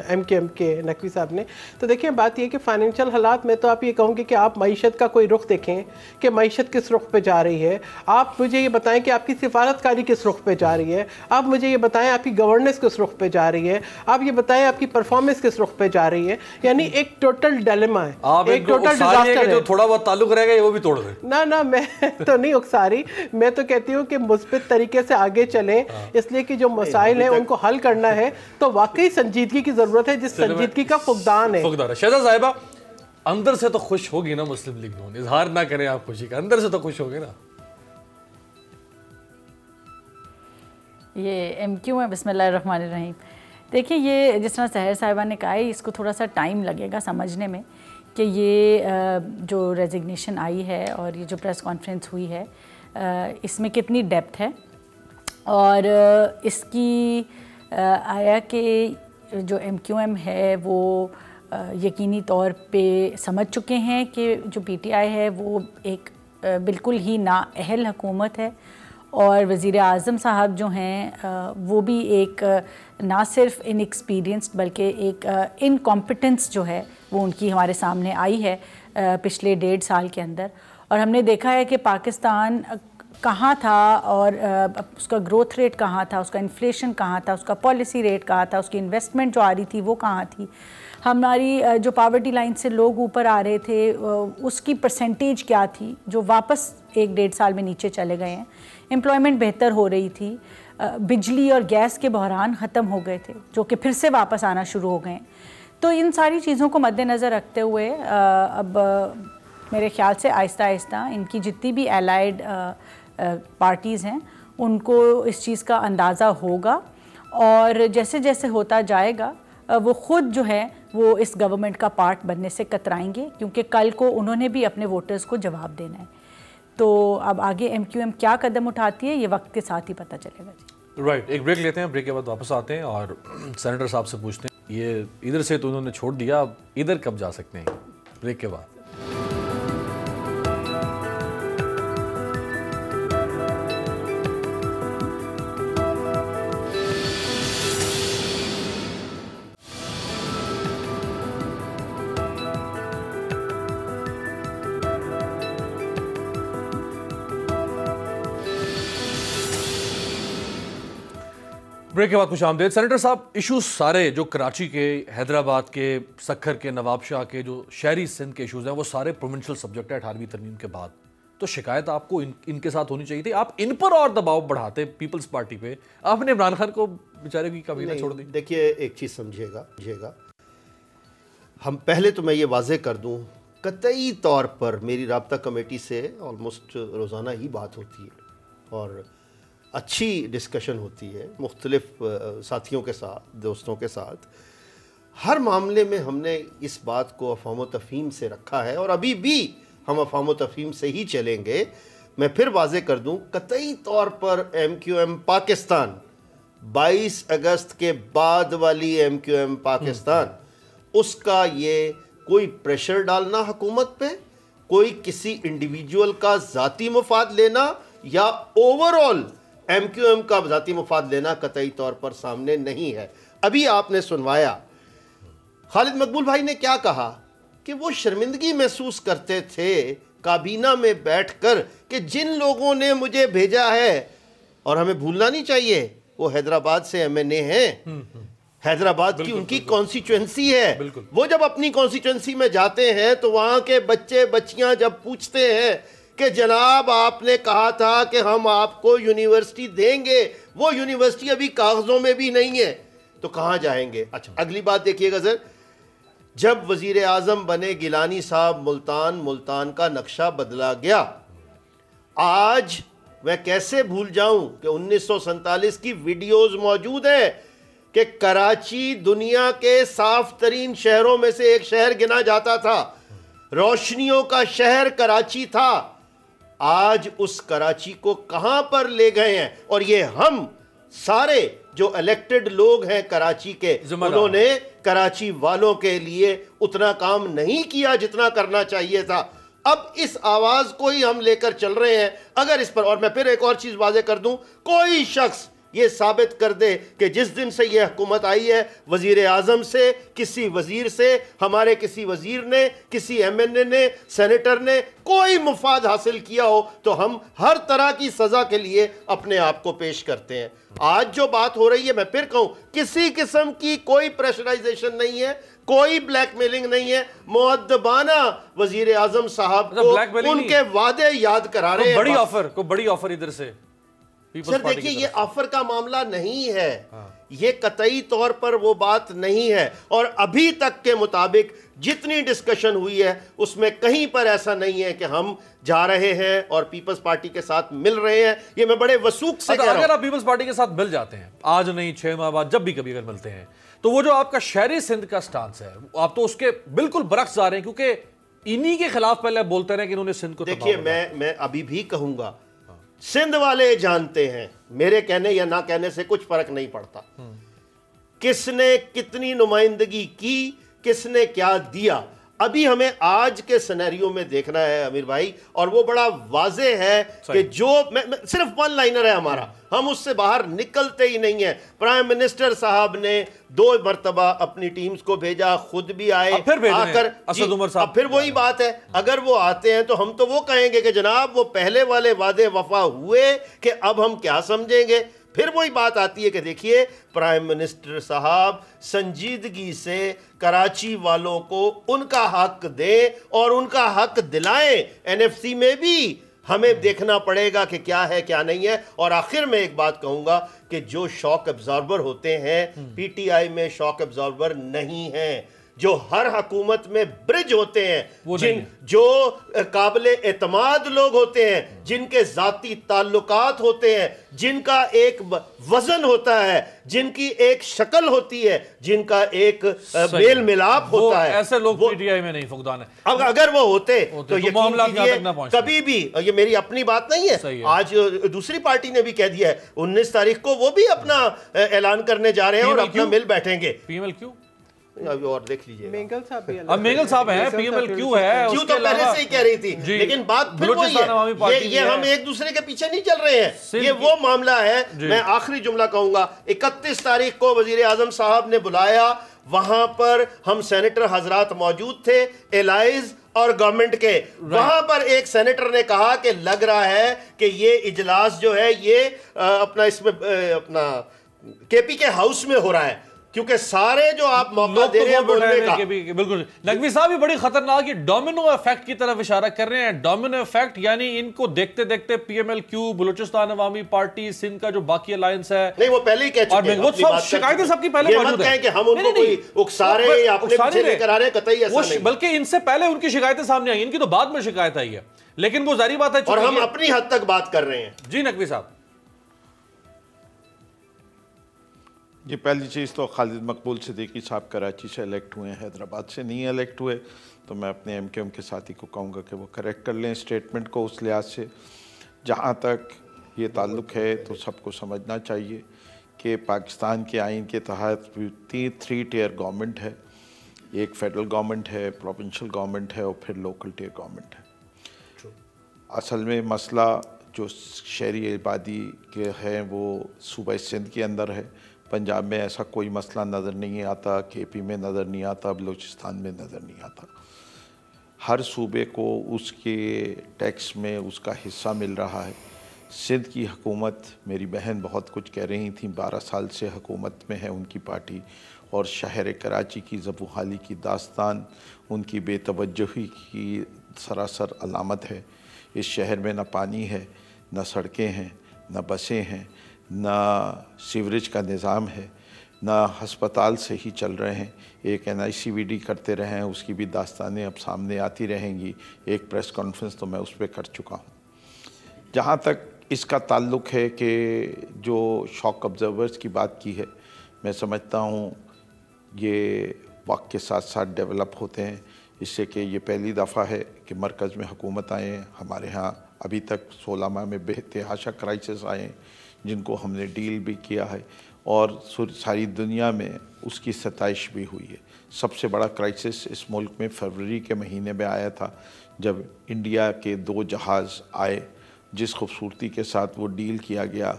ایم کیو ایم کے نقوی صاحب نے، تو دیکھیں بات یہ کہ فائنینشیل حالات میں تو آپ یہ کہوں گے کہ آپ معیشت کا کوئی رخ دیکھیں کہ معیشت کس رخ پہ جا رہی ہے. آپ مجھے یہ بتائیں کہ آپ کی سفارتکاری کس رخ پہ جا رہی ہے. آپ مجھے یہ بتائیں آپ کی گورننس کس رخ پہ جا رہی ہے. آپ یہ بتائیں آپ کی پرفارمنس کس رخ پہ جا رہی ہے. یعنی ایک ٹوٹل ڈیلیما ہے، ایک ٹوٹل ڈیزاسٹر ہے. جو تھوڑا بہت تعلق رہ گیا وہ بھی توڑ دیں. نہ میں تو نہیں اکسا رہی، میں تو کہتی ہوں کہ مثبت طریقے سے آگے چلیں، اس لیے کہ جو مسائل ہیں ان کو حل کرنا ہے تو واقعی سنجیدگی کی ضرورت ہے، جس سنجیدگی کا فقدان ہے. شہزاد صاحبہ اندر سے تو خوش ہوگی نا مسلم لیگ نون، اظہار نہ کریں آپ خوشی کا، اندر سے تو خوش ہوگی نا. یہ ایم کیو ہے. بسم اللہ الرحمن الرحیم. دیکھیں یہ جس طرح سحر صاحبہ نے کہا ہے، اس کو تھوڑا سا ٹائم لگے گا سمجھنے میں کہ یہ جو ریزگنیشن آئی ہے اور یہ جو پریس کانفرنس ہوئی ہے اس میں کتنی ڈیپتھ ہے، اور اس کی آیا کہ جو ایم کیو ایم ہے وہ یقینی طور پہ سمجھ چکے ہیں کہ جو پی ٹی آئی ہے وہ ایک بالکل ہی نااہل حکومت ہے، اور وزیر اعظم صاحب جو ہیں وہ بھی ایک نہ صرف ان ایکسپیرینسڈ بلکہ ایک انکمپٹنس جو ہے وہ ان کی ہمارے سامنے آئی ہے پچھلے 1.5 سال کے اندر. اور ہم نے دیکھا ہے کہ پاکستان کہاں تھا اور اس کا گروتھ ریٹ کہاں تھا، اس کا انفلیشن کہاں تھا، اس کا پالیسی ریٹ کہاں تھا، اس کی انویسٹمنٹ جو آ رہی تھی وہ کہاں تھی. ہماری جو پاورٹی لائن سے لوگ اوپر آ رہے تھے اس کی پرسنٹیج کیا تھی جو واپس 1.5 سال میں نیچے چلے گئے ہیں. امپلائمنٹ بہتر ہو رہی تھی، بجلی اور گیس کے بحران ختم ہو گئے تھے جو کہ پھر سے واپس آنا شروع ہو گئے ہیں. تو ان ساری چیزوں کو مد نظر رکھتے ہوئے اب میرے خیال سے آہستہ آہستہ ان کی جتنی بھی الائیڈ پارٹیز ہیں ان کو اس چیز کا اندازہ ہوگا، اور جیسے جیسے ہوتا جائے گا وہ خود جو ہے وہ اس گورنمنٹ کا پارٹ بننے سے کترائیں گے، کیونکہ کل کو انہوں نے بھی اپنے ووٹرز کو جواب دینا ہے. تو اب آگے ایم کیو ایم کیا قدم اٹھاتی ہے یہ وقت کے ساتھ ہی پتہ چلے گا. رائٹ، ایک بریک لیتے ہیں، بریک کے بعد واپس آتے ہیں اور سینیٹر صاحب سے پوچھتے ہیں یہ ادھر سے تو انہوں نے چھوڑ دیا، اب ادھر کب جا سکتے ہیں؟ بریک کے بعد. بریک کے بعد خوش آمدید. سینیٹر صاحب، ایشوز سارے جو کراچی کے، حیدرآباد کے، سکھر کے، نواب شاہ کے جو شہری سندھ کے ایشوز ہیں وہ سارے پروونشل سبجیکٹ ہے 18ویں ترمیم کے بعد. تو شکایت آپ کو ان کے ساتھ ہونی چاہیے تھی، آپ ان پر اور دباؤ بڑھاتے پیپلز پارٹی پہ، آپ نے عمران خان کو بیچارے کی کبھی نہ چھوڑ دی. دیکھیے ایک چیز سمجھیے گا، ہم پہلے تو میں یہ واضح کر دوں، قطعی طور پر میری رابطہ کمیٹی سے آلموسٹ روزانہ ہی بات ہوتی ہے اور اچھی ڈسکشن ہوتی ہے مختلف ساتھیوں کے ساتھ، دوستوں کے ساتھ. ہر معاملے میں ہم نے اس بات کو افہام و تفہیم سے رکھا ہے اور ابھی بھی ہم افہام و تفہیم سے ہی چلیں گے. میں پھر واضح کر دوں، قطعی طور پر ایم کیو ایم پاکستان 22 اگست کے بعد والی ایم کیو ایم پاکستان، اس کا یہ کوئی پریشر ڈالنا حکومت پہ، کوئی کسی انڈیویجول کا ذاتی مفاد لینا یا overall M Q M کا ذاتی مفاد لینا قطعی طور پر سامنے نہیں ہے. ابھی آپ نے سنوایا خالد مقبول بھائی نے کیا کہا کہ وہ شرمندگی محسوس کرتے تھے کابینہ میں بیٹھ کر کہ جن لوگوں نے مجھے بھیجا ہے، اور ہمیں بھولنا نہیں چاہیے وہ حیدرآباد سے ایم این اے ہیں، حیدرآباد کی ان کی کانسٹیچوئنسی ہے، وہ جب اپنی کانسٹیچوئنسی میں جاتے ہیں تو وہاں کے بچے بچیاں جب پوچھتے ہیں کہ جناب آپ نے کہا تھا کہ ہم آپ کو یونیورسٹی دیں گے، وہ یونیورسٹی ابھی کاغذوں میں بھی نہیں ہے، تو کہاں جائیں گے؟ اچھا اگلی بات دیکھیے گا سر، جب وزیر اعظم بنے گیلانی صاحب ملتان کا نقشہ بدلا گیا، آج میں کیسے بھول جاؤں کہ 1947 کی ویڈیوز موجود ہیں کہ کراچی دنیا کے صاف ترین شہروں میں سے ایک شہر گنا جاتا تھا، روشنیوں کا شہر کراچی تھا، آج اس کراچی کو کہاں پر لے گئے ہیں؟ اور یہ ہم سارے جو الیکٹڈ لوگ ہیں کراچی کے، انہوں نے کراچی والوں کے لیے اتنا کام نہیں کیا جتنا کرنا چاہیے تھا۔ اب اس آواز کو ہی ہم لے کر چل رہے ہیں۔ اگر اس پر، اور میں پھر ایک اور چیز واضح کر دوں، کوئی شخص یہ ثابت کر دے کہ جس دن سے یہ حکومت آئی ہے وزیر اعظم سے، کسی وزیر سے، ہمارے کسی وزیر نے، کسی ایم این اے نے، سینیٹر نے کوئی مفاد حاصل کیا ہو، تو ہم ہر طرح کی سزا کے لیے اپنے آپ کو پیش کرتے ہیں۔ آج جو بات ہو رہی ہے، میں پھر کہوں، کسی قسم کی کوئی پریشرائزیشن نہیں ہے، کوئی بلیک میلنگ نہیں ہے، مؤدبانہ وزیر اعظم صاحب کو ان کے وعدے یاد کرا رہے ہیں۔ بڑی آفر ادھر سے سر دیکھیے، یہ آفر کا معاملہ نہیں ہے، یہ قطعی طور پر وہ بات نہیں ہے، اور ابھی تک کے مطابق جتنی ڈسکشن ہوئی ہے اس میں کہیں پر ایسا نہیں ہے کہ ہم جا رہے ہیں اور پیپلز پارٹی کے ساتھ مل رہے ہیں۔ یہ میں بڑے وثوق سے کہہ رہا ہوں، اگر آپ پیپلز پارٹی کے ساتھ مل جاتے ہیں، آج نہیں 6 ماہ بعد، جب بھی کبھی اگر ملتے ہیں، تو وہ جو آپ کا شہری سندھ کا سٹانس ہے، آپ تو اس کے بالکل برعکس جا رہے ہیں، کیونکہ انہی کے خلاف پہلے بولتے رہے کہ انہوں نے سندھ کو دیکھیے میں ابھی بھی کہوں گا، سندھ والے جانتے ہیں، میرے کہنے یا نہ کہنے سے کچھ فرق نہیں پڑتا، کس نے کتنی نمائندگی کی، کس نے کیا دیا۔ ابھی ہمیں آج کے سینیریو میں دیکھنا ہے امیر بھائی، اور وہ بڑا واضح ہے کہ جو صرف ون لائنر ہے ہمارا، ہم اس سے باہر نکلتے ہی نہیں ہیں۔ پرائم منسٹر صاحب نے 2 مرتبہ اپنی ٹیمز کو بھیجا، خود بھی آئے، آ کر پھر وہی بات ہے، اگر وہ آتے ہیں تو ہم تو وہ کہیں گے کہ جناب وہ پہلے والے وعدے وفا ہوئے کہ اب ہم کیا سمجھیں گے۔ پھر وہی بات آتی ہے کہ دیکھیے پرائم منسٹر صاحب سنجیدگی سے کراچی والوں کو ان کا حق دیں اور ان کا حق دلائیں۔ این ایف سی میں بھی ہمیں دیکھنا پڑے گا کہ کیا ہے کیا نہیں ہے۔ اور آخر میں ایک بات کہوں گا کہ جو شاک ابزاربر ہوتے ہیں، پی ٹی آئی میں شاک ابزاربر نہیں ہیں، جو ہر حکومت میں برج ہوتے ہیں، جو قابل اعتماد لوگ ہوتے ہیں، جن کے ذاتی تعلقات ہوتے ہیں، جن کا ایک وزن ہوتا ہے، جن کی ایک شکل ہوتی ہے، جن کا ایک میل ملاپ ہوتا ہے، ایسے لوگ پی ٹی آئی میں نہیں فقدان ہے۔ اگر وہ ہوتے تو یقین کیجئے کبھی بھی، یہ میری اپنی بات نہیں ہے، آج دوسری پارٹی نے بھی کہہ دیا ہے 19 تاریخ کو وہ بھی اپنا اعلان کرنے جا رہے ہیں اور اپنا مل بیٹھیں گے۔ پی ایم ایل کیوں ابھی اور دیکھ لیجئے، مینگل صاحب بھی، اب مینگل صاحب ہیں، پی ایم ایل کیوں ہے، کیوں تو پہلے سے ہی کہہ رہی تھی، لیکن بات پھر وہی ہے، یہ ہم ایک دوسرے کے پیچھے نہیں چل رہے ہیں، یہ وہ معاملہ ہے۔ میں آخری جملہ کہوں گا، 31 تاریخ کو وزیر اعظم صاحب نے بلایا، وہاں پر ہم سینیٹر حضرات موجود تھے، الائز اور گورنمنٹ کے، وہاں پر ایک سینیٹر نے کہا کہ لگ رہا ہے کہ یہ اجلاس جو ہے یہ اپنا اس میں اپنا کے پی کے ہاؤس میں ہو رہا ہے، کیونکہ سارے جو آپ موقع دے رہے ہیں بولنے کا۔ بالکل نقوی صاحب بھی بڑی خطرناک یہ ڈومینو ایفیکٹ کی طرف اشارہ کر رہے ہیں۔ ڈومینو ایفیکٹ یعنی ان کو دیکھتے دیکھتے P M L Q, Balochistan Awami Party, Sindh کا جو باقی الائنس ہے، نہیں وہ پہلے ہی کہہ چکے ہیں، اور وہ شکایتیں سب کی پہلے موجود ہیں، یہ مت کہیں کہ ہم ان کو کوئی اکسارے یا اپنے پیچھے لے کر آ رہے ہیں، قطعی ایسا نہیں، بلکہ ان سے پہلے ان کی شکایتیں سامنے آئی، ان کی تو بعد میں شکایت آئی ہے، لیکن وہ ظاہری بات ہے اور ہم اپنی حد تک بات کر رہے ہیں۔ جی نقوی صاحب، یہ پہلی چیز تو خالد مقبول صدیقی صاحب کراچی سے الیکٹ ہوئے ہیں، حیدرآباد سے نہیں الیکٹ ہوئے، تو میں اپنے ایم کیو ایم کے ساتھی کو کہوں گا کہ وہ کریکٹ کر لیں اسٹیٹمنٹ کو اس لحاظ سے۔ جہاں تک یہ تعلق ہے تو سب کو سمجھنا چاہیے کہ پاکستان کے آئین کے تحت 3 ٹیئر گورنمنٹ ہے، ایک فیڈرل گورنمنٹ ہے، پروونشل گورنمنٹ ہے اور پھر لوکل ٹیئر گورنمنٹ ہے۔ اصل میں مسئلہ جو شہری آبادی کے ہیں وہ صوبہ سندھ کے اندر ہے، پنجاب میں ایسا کوئی مسئلہ نظر نہیں آتا، کے پی میں نظر نہیں آتا، بلوچستان میں نظر نہیں آتا۔ ہر صوبے کو اس کے ٹیکس میں اس کا حصہ مل رہا ہے۔ سندھ کی حکومت، میری بہن بہت کچھ کہہ رہی تھیں، 12 سال سے حکومت میں ہے ان کی پارٹی، اور شہر کراچی کی زبوحالی کی داستان ان کی بے توجہی کی سراسر علامت ہے۔ اس شہر میں نہ پانی ہے، نہ سڑکیں ہیں، نہ بسیں ہیں، نہ سیوریج کا نظام ہے، نہ ہسپتال سے ہی چل رہے ہیں۔ ایک NICVD کرتے رہے ہیں، اس کی بھی داستانیں اب سامنے آتی رہیں گی۔ ایک پریس کانفرنس تو میں اس پہ کر چکا ہوں۔ جہاں تک اس کا تعلق ہے کہ جو شاک آبزرورز کی بات کی ہے، میں سمجھتا ہوں یہ وقت کے ساتھ ساتھ ڈیولپ ہوتے ہیں، اس سے کہ یہ پہلی دفعہ ہے کہ مرکز میں حکومت آئے ہیں۔ ہمارے ہاں ابھی تک 16 ماہ میں بے تحاشا کرائسس آئے ہیں جن کو ہم نے ڈیل بھی کیا ہے، اور ساری دنیا میں اس کی ستائش بھی ہوئی ہے۔ سب سے بڑا کرائسس اس ملک میں فروری کے مہینے میں آیا تھا، جب انڈیا کے 2 جہاز آئے، جس خوبصورتی کے ساتھ وہ ڈیل کیا گیا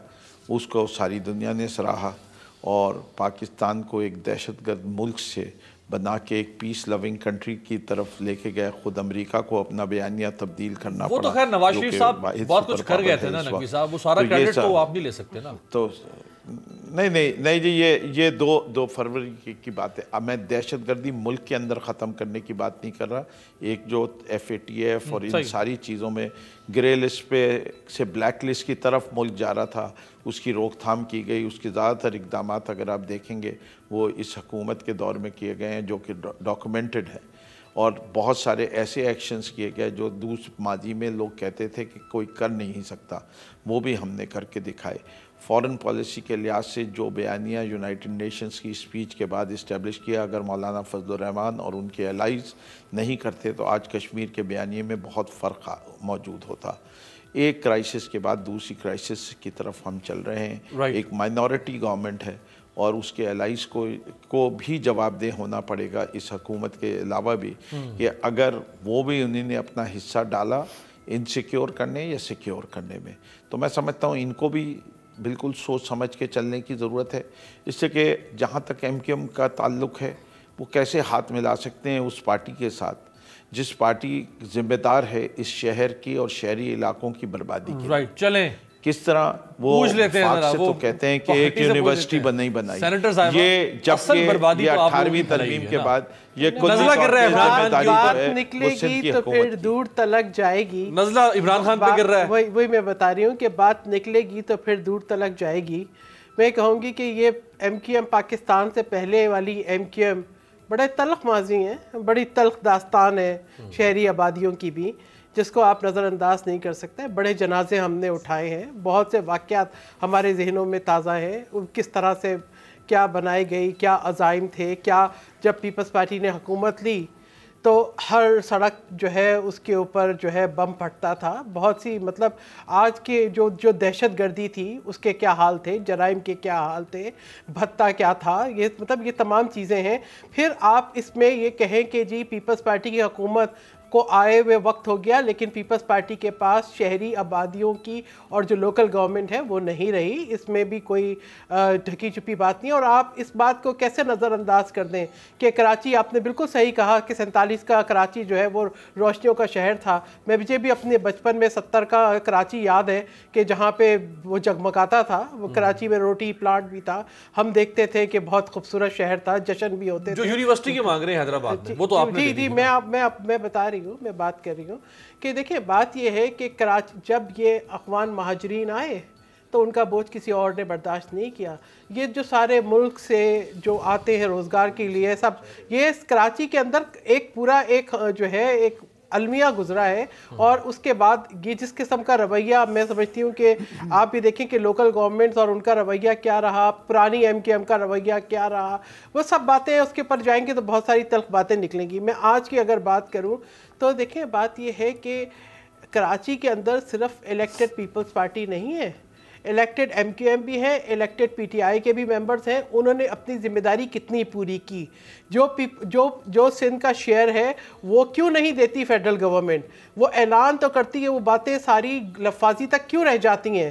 اس کو ساری دنیا نے سراہا، اور پاکستان کو ایک دہشت گرد ملک سے بنا کے ایک پیس لونگ کنٹری کی طرف لے کے گئے۔ خود امریکہ کو اپنا بیانیہ تبدیل کرنا پڑا۔ وہ تو خیر نواز شریف صاحب بہت کچھ کر گئے تھے نا نقوی صاحب، وہ سارا کریڈٹ تو آپ نہیں لے سکتے نا۔ تو نہیں جی، یہ 2 فروری کی بات ہے۔ اب میں دہشت گردی ملک کے اندر ختم کرنے کی بات نہیں کر رہا۔ ایک جو FATF اور ان ساری چیزوں میں گرے لسٹ پہ سے بلیک لسٹ کی طرف ملک جا رہا تھا، اس کی روک تھام کی گئی۔ اس کے زیادہ تر اقدامات اگر آپ دیکھیں گے وہ اس حکومت کے دور میں کیے گئے ہیں، جو کہ ڈاکومنٹڈ ہے، اور بہت سارے ایسے ایکشنز کیے گئے جو ماضی میں لوگ کہتے تھے کہ کوئی کر نہیں سکتا، وہ بھی ہم نے کر کے دکھائے۔ فارن پالیسی کے لحاظ سے جو بیانیہ یونائٹڈ نیشنز کی اسپیچ کے بعد اسٹیبلش کیا، اگر مولانا فضل الرحمان اور ان کے الائز نہیں کرتے تو آج کشمیر کے بیانیے میں بہت فرق موجود ہوتا۔ ایک کرائسس کے بعد دوسری کرائسس کی طرف ہم چل رہے ہیں۔ ایک مائنورٹی گورنمنٹ ہے، اور اس کے الائز کو بھی جواب دہ ہونا پڑے گا اس حکومت کے علاوہ بھی، کہ اگر وہ بھی انہوں نے اپنا حصہ ڈالا انسیکیور کرنے یا سیکیور کرنے میں، تو میں سمجھتا ہوں ان کو بھی بالکل سوچ سمجھ کے چلنے کی ضرورت ہے۔ اس سے کہ جہاں تک MQM کا تعلق ہے، وہ کیسے ہاتھ ملا سکتے ہیں اس پارٹی کے ساتھ جس پارٹی ذمہ دار ہے اس شہر کی اور شہری علاقوں کی بربادی کی۔ چلیں کس طرح وہ فاق سے تو کہتے ہیں کہ ایک یونیورسٹی نہیں بنائی، یہ جب کہ 18ویں ترمیم کے بعد یہ بات نکلے گی تو پھر دور تلک جائے گی۔ نزلہ عمران خان پہ گر رہا ہے، وہی میں بتا رہی ہوں کہ بات نکلے گی تو پھر دور تلک جائے گی۔ میں کہوں گی کہ یہ MQM پاکستان سے پہلے والی MQM بڑے تلخ ماضی ہیں، بڑی تلخ داستان ہے شہری آبادیوں کی بھی، جس کو آپ نظر انداز نہیں کر سکتے۔ بڑے جنازے ہم نے اٹھائے ہیں، بہت سے واقعات ہمارے ذہنوں میں تازہ ہیں، کس طرح سے کیا بنائی گئی، کیا عزائم تھے، کیا جب پیپلز پارٹی نے حکومت لی تو ہر سڑک جو ہے اس کے اوپر جو ہے بم پھٹتا تھا۔ بہت سی مطلب آج کے جو دہشت گردی تھی اس کے کیا حال تھے، جرائم کے کیا حال تھے، بھتہ کیا تھا، یہ مطلب یہ تمام چیزیں ہیں۔ پھر آپ اس میں یہ کہیں کہ جی پیپلز پارٹی کی حکومت کو آئے ہوئے وقت ہو گیا، لیکن پیپلز پارٹی کے پاس شہری آبادیوں کی اور جو لوکل گورنمنٹ ہے وہ نہیں رہی، اس میں بھی کوئی ڈھکی چھپی بات نہیں۔ اور آپ اس بات کو کیسے نظر انداز کر دیں کہ کراچی، آپ نے بالکل صحیح کہا کہ 47 کا کراچی جو ہے وہ روشنیوں کا شہر تھا۔ مجھے بھی اپنے بچپن میں 70 کا کراچی یاد ہے کہ جہاں پہ وہ جگمگاتا تھا، وہ کراچی میں روٹی پلانٹ بھی تھا، ہم دیکھتے تھے کہ بہت خوبصورت شہر تھا، جشن بھی ہوتے تھے۔ جو یونیورسٹی کی مانگ رہے ہیں حیدرآباد میں، وہ تو آپ نے جی میں بتا رہی ہوں، میں بات کر رہی ہوں کہ دیکھیں بات یہ ہے کہ جب یہ افغان مہاجرین آئے تو ان کا بوجھ کسی اور نے برداشت نہیں کیا۔ یہ جو سارے ملک سے جو آتے ہیں روزگار کے لیے، سب یہ کراچی کے اندر ایک پورا ایک جو ہے ایک المیہ گزرا ہے۔ اور اس کے بعد یہ جس قسم کا رویہ، میں سمجھتی ہوں کہ آپ بھی دیکھیں کہ لوکل گورنمنٹس اور ان کا رویہ کیا رہا، پرانی MQM کا رویہ کیا رہا، وہ سب باتیں اس کے پر جائیں گے تو بہت ساری تلخ باتیں نکلیں گی۔ میں آج کی اگر بات کروں تو دیکھیں بات یہ ہے کہ کراچی کے اندر صرف الیکٹڈ پیپلز پارٹی نہیں ہے، الیکٹڈ MQM بھی ہے، الیکٹڈ PTI کے بھی ممبرز ہیں۔ انہوں نے اپنی ذمہ داری کتنی پوری کی؟ جو سندھ کا شیئر ہے وہ کیوں نہیں دیتی فیڈرل گورنمنٹ؟ وہ اعلان تو کرتی ہے، وہ باتیں ساری لفاظی تک کیوں رہ جاتی ہیں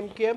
MQM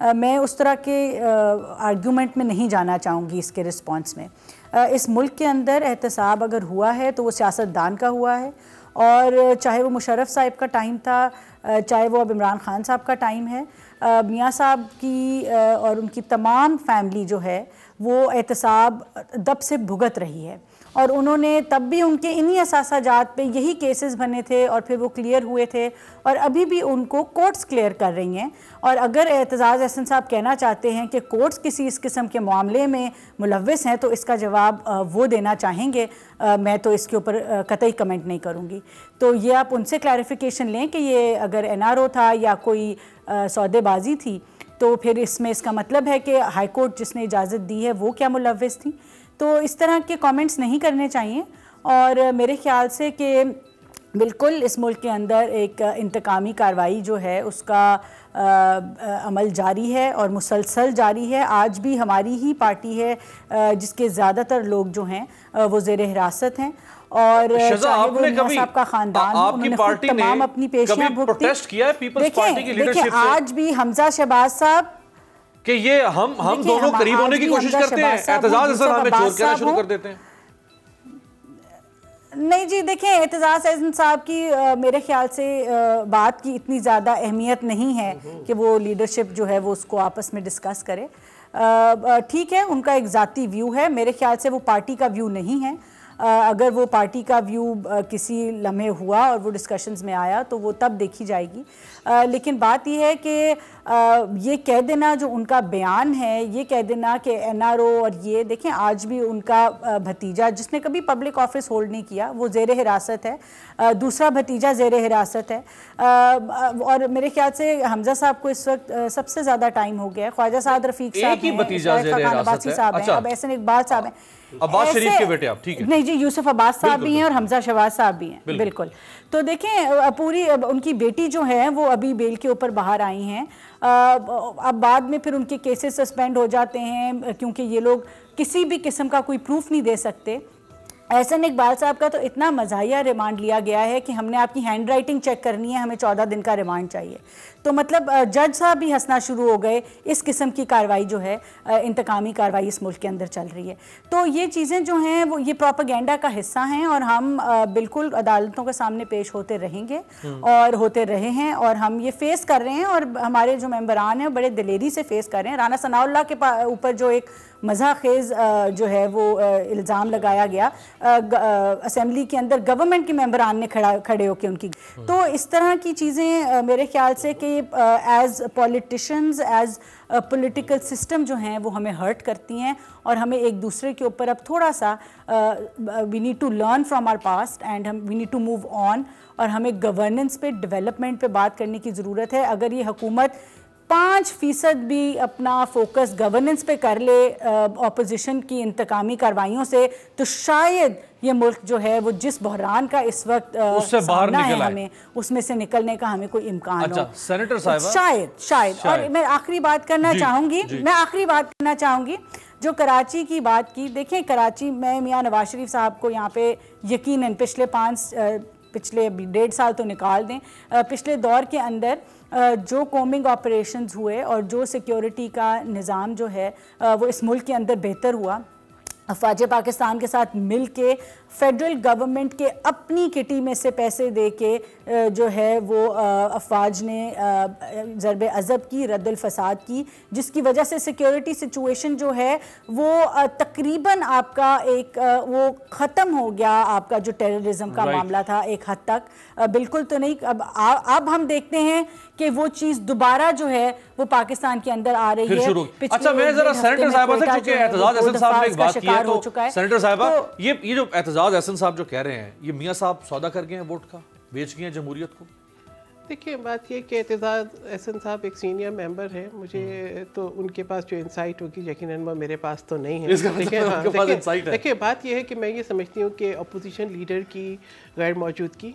میں اس طرح کے آرگیومنٹ میں نہیں جانا چاہوں گی اس کے رسپانس میں. اس ملک کے اندر احتساب اگر ہوا ہے تو وہ سیاستدان کا ہوا ہے, اور چاہے وہ مشرف صاحب کا ٹائم تھا, چاہے وہ اب عمران خان صاحب کا ٹائم ہے, میاں صاحب کی اور ان کی تمام فیملی جو ہے وہ احتساب دب سے بھگت رہی ہے, اور انہوں نے تب بھی ان کے انہی اثاثہ جات پہ یہی کیسز بنے تھے اور پھر وہ کلیئر ہوئے تھے, اور ابھی بھی ان کو کورٹس کلیئر کر رہی ہیں. اور اگر اعتزاز احسن صاحب کہنا چاہتے ہیں کہ کورٹس کسی اس قسم کے معاملے میں ملوث ہیں تو اس کا جواب وہ دینا چاہیں گے, میں تو اس کے اوپر قطعی کمنٹ نہیں کروں گی. تو یہ آپ ان سے کلیریفیکیشن لیں کہ یہ اگر NRO تھا یا کوئی سودے بازی تھی تو پھر اس میں اس کا مطلب ہے کہ ہائی کورٹ جس نے اجازت دی ہے وہ کیا ملوث تھی. تو اس طرح کے کامنٹس نہیں کرنے چاہیے, اور میرے خیال سے کہ بالکل اس ملک کے اندر ایک انتقامی کارروائی جو ہے اس کا عمل جاری ہے اور مسلسل جاری ہے. آج بھی ہماری ہی پارٹی ہے جس کے زیادہ تر لوگ جو ہیں وہ زیر حراست ہیں, اور آپ نے کبھی صاحب کا خاندان آپ کی پارٹی نے تمام اپنی پیشیاں پروٹیسٹ کیا ہے پیپلز پارٹی کی لیڈرشپ سے؟ آج بھی حمزہ شہباز صاحب کہ یہ ہم دونوں قریب ہونے کی کوشش کرتے ہیں, اعتزاز احسن ہمیں چور کہنا شروع کر دیتے ہیں. نہیں جی دیکھیں, اعتزاز احسن صاحب کی میرے خیال سے بات کی اتنی زیادہ اہمیت نہیں ہے کہ وہ لیڈرشپ جو ہے وہ اس کو آپس میں ڈسکس کرے. ٹھیک ہے, ان کا ایک ذاتی ویو ہے, میرے خیال سے وہ پارٹی کا ویو نہیں ہے. اگر وہ پارٹی کا ویو کسی لمحے ہوا اور وہ ڈسکشنز میں آیا تو وہ تب دیکھی جائے گی. لیکن بات یہ ہے کہ یہ کہہ دینا جو ان کا بیان ہے, یہ کہہ دینا کہ NRO اور یہ دیکھیں آج بھی ان کا بھتیجا جس نے کبھی پبلک آفس ہولڈ نہیں کیا وہ زیر حراست ہے, دوسرا بھتیجا زیر حراست ہے, اور میرے خیال سے حمزہ صاحب کو اس وقت سب سے زیادہ ٹائم ہو گیا ہے. خواجہ سعد رفیق صاحب ہیں, اب احسن اقبال صاحب ہیں, عباس شریف کے بیٹے آپ, ٹھیک ہے نہیں جی, یوسف عباس صاحب بھی ہیں اور حمزہ شہباز صاحب بھی ہیں, بالکل. تو دیکھیں پوری ان کی بیٹی جو ہیں وہ ابھی بیل کے اوپر باہر آئی ہیں, اب بعد میں پھر ان کے کیسز سسپینڈ ہو جاتے ہیں کیونکہ یہ لوگ کسی بھی قسم کا کوئی پروف نہیں دے سکتے. احسن اقبال صاحب کا تو اتنا مزاحیہ ریمانڈ لیا گیا ہے کہ ہم نے آپ کی ہینڈ رائٹنگ چیک کرنی ہے, ہمیں 14 دن کا ریمانڈ چاہیے. تو مطلب جج صاحب بھی ہنسنا شروع ہو گئے. اس قسم کی کارروائی جو ہے انتقامی کارروائی اس ملک کے اندر چل رہی ہے. تو یہ چیزیں جو ہیں وہ یہ پروپیگنڈا کا حصہ ہیں, اور ہم بالکل عدالتوں کے سامنے پیش ہوتے رہیں گے اور ہوتے رہے ہیں, اور ہم یہ فیس کر رہے ہیں, اور ہمارے جو ممبران ہیں بڑے دلیری سے فیس کر رہے ہیں. رانا ثناء اللہ کے اوپر جو ایک مزاح خیز جو ہے وہ الزام لگایا گیا اسمبلی کے اندر گورنمنٹ کے ممبران نے کھڑے ہو کے ان کی, تو اس طرح کی چیزیں میرے خیال سے کہ as politicians as political system جو ہیں وہ ہمیں ہرٹ کرتی ہیں, اور ہمیں ایک دوسرے کے اوپر اب تھوڑا سا we need to learn from our past and we need to move on, اور ہمیں گورننس پہ ڈیولپمنٹ پہ بات کرنے کی ضرورت ہے. اگر یہ حکومت 5% بھی اپنا فوکس گورننس پہ کر لے اپوزیشن کی انتقامی کاروائیوں سے, تو شاید یہ ملک جو ہے وہ جس بحران کا اس وقت سامنا ہے ہمیں اس میں سے نکلنے کا ہمیں کوئی امکان ہو. سینیٹر صاحبہ شاید. اور میں آخری بات کرنا چاہوں گی, جو کراچی کی بات کی, دیکھیں کراچی میں میاں نواز شریف صاحب کو یہاں پہ یقیناً پچھلے 1.5 سال تو نکال دیں, پچھلے دور کے اندر جو کومنگ آپریشنز ہوئے اور جو سیکیورٹی کا نظام جو ہے وہ اس ملک کے اندر بہتر ہوا. افواج پاکستان کے ساتھ مل کے فیڈرل گورنمنٹ کے اپنی کٹی میں سے پیسے دے کے جو ہے وہ افواج نے ضرب عضب کی, رد الفساد کی, جس کی وجہ سے سیکیورٹی سچویشن جو ہے وہ تقریباً آپ کا ایک وہ ختم ہو گیا. آپ کا جو ٹیررزم کا معاملہ تھا ایک حد تک, بالکل تو نہیں, اب ہم دیکھتے ہیں کہ وہ چیز دوبارہ جو ہے وہ پاکستان کے اندر آ رہی ہے. اچھا میں ذرا سینیٹر صاحبہ سے, چونکہ اعتزاز احسن صاحب نے ایک بات کی ہے, تو سینیٹر صاحبہ یہ جو اعتزاز احسن صاحب جو کہہ رہے ہیں, یہ میاں صاحب سودا کر گئے ہیں ووٹ کا, بیچ گئے ہیں جمہوریت کو. دیکھیے بات یہ کہ اعتزاز احسن صاحب ایک سینئر ممبر ہے, مجھے تو ان کے پاس جو انسائٹ ہوگی یقیناً وہ میرے پاس تو نہیں ہے. دیکھیے بات یہ ہے کہ میں یہ سمجھتی ہوں کہ اپوزیشن لیڈر کی غیر موجودگی